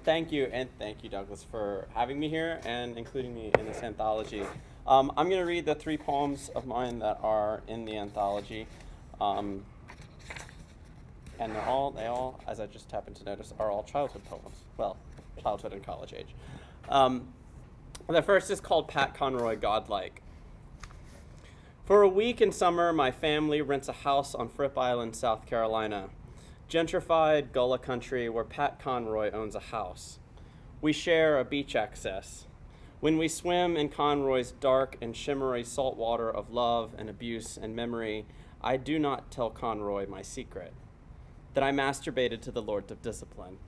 Thank you, and thank you, Douglas, for having me here and including me in this anthology. I'm going to read the 3 poems of mine that are in the anthology. And they all, as I just happened to notice, are all childhood poems. Well, childhood and college age. The first is called Pat Conroy, Godlike. For a week in summer, my family rents a house on Fripp Island, South Carolina. Gentrified Gullah country where Pat Conroy owns a house. We share a beach access. When we swim in Conroy's dark and shimmery salt water of love and abuse and memory, I do not tell Conroy my secret, that I masturbated to the Lord of Discipline,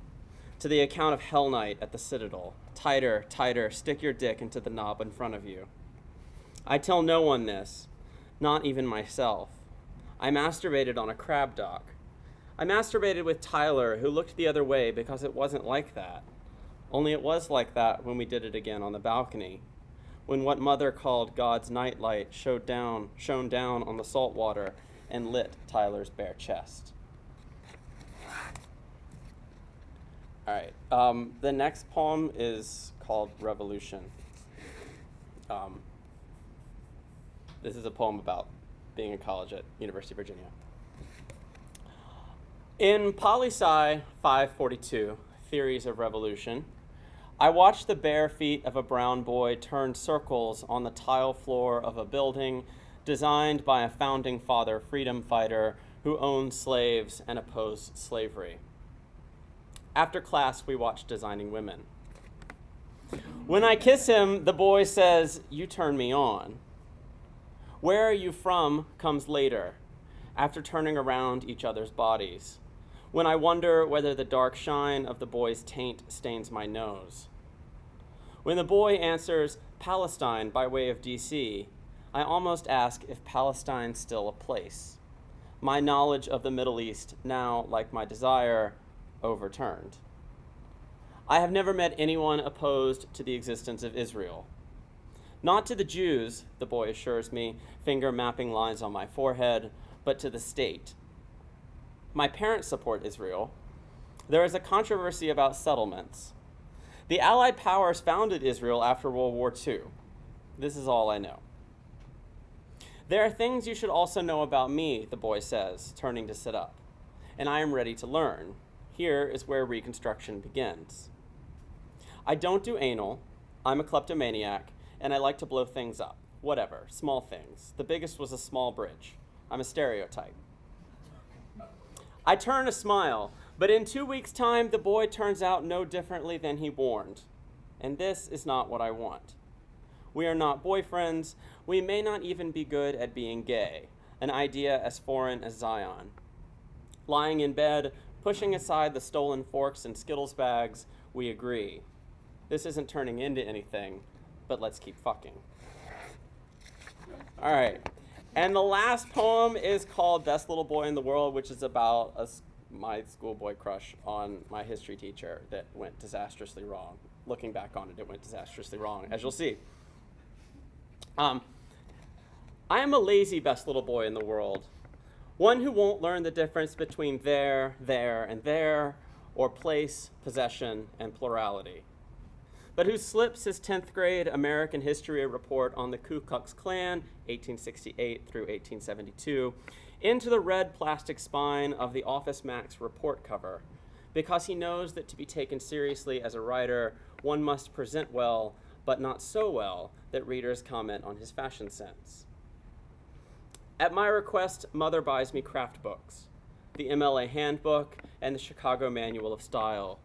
to the account of Hell Night at the Citadel. Tighter, tighter, stick your dick into the knob in front of you. I tell no one this, not even myself. I masturbated on a crab dock. I masturbated with Tyler, who looked the other way because it wasn't like that. Only it was like that when we did it again on the balcony, when what Mother called God's nightlight shone down on the salt water and lit Tyler's bare chest. All right, the next poem is called Revolution. This is a poem about being in college at University of Virginia. In Poli-Sci 542, Theories of Revolution, I watched the bare feet of a brown boy turn circles on the tile floor of a building designed by a founding father freedom fighter who owned slaves and opposed slavery. After class, we watched Designing Women. When I kiss him, the boy says, "You turn me on." Where are you from comes later, after turning around each other's bodies, when I wonder whether the dark shine of the boy's taint stains my nose. When the boy answers Palestine by way of DC, I almost ask if Palestine's still a place. My knowledge of the Middle East, now, like my desire, overturned. I have never met anyone opposed to the existence of Israel. Not to the Jews, the boy assures me, finger mapping lines on my forehead, but to the state. My parents support Israel. There is a controversy about settlements. The Allied powers founded Israel after World War II. This is all I know. There are things you should also know about me, the boy says, turning to sit up, and I am ready to learn. Here is where reconstruction begins. I don't do anal. I'm a kleptomaniac, and I like to blow things up. Whatever, small things. The biggest was a small bridge. I'm a stereotype. I turn a smile, but in 2 weeks' time, the boy turns out no differently than he warned. And this is not what I want. We are not boyfriends. We may not even be good at being gay, an idea as foreign as Zion. Lying in bed, pushing aside the stolen forks and Skittles bags, we agree. This isn't turning into anything, but let's keep fucking. All right. And the last poem is called Best Little Boy in the World, which is about my schoolboy crush on my history teacher that went disastrously wrong. Looking back on it, it went disastrously wrong, as you'll see. I am a lazy best little boy in the world, one who won't learn the difference between there, and there, or place, possession, and plurality, but who slips his 10th grade American history report on the Ku Klux Klan, 1868 through 1872, into the red plastic spine of the Office Max report cover, because he knows that to be taken seriously as a writer, one must present well, but not so well that readers comment on his fashion sense. At my request, Mother buys me craft books, the MLA Handbook and the Chicago Manual of Style.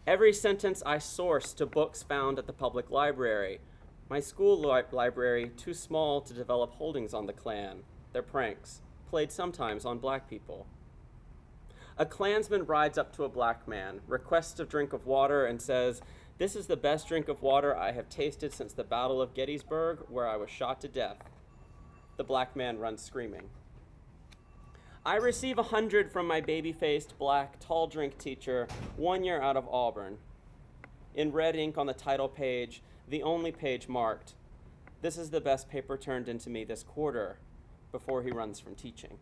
Every sentence I source to books found at the public library. My school library too small to develop holdings on the Klan, their pranks, played sometimes on black people. A Klansman rides up to a black man, requests a drink of water, and says, "This is the best drink of water I have tasted since the Battle of Gettysburg, where I was shot to death." The black man runs screaming. I receive 100 from my baby-faced, black, tall drink teacher 1 year out of Auburn. In red ink on the title page, the only page marked, "This is the best paper turned into me this quarter," before he runs from teaching.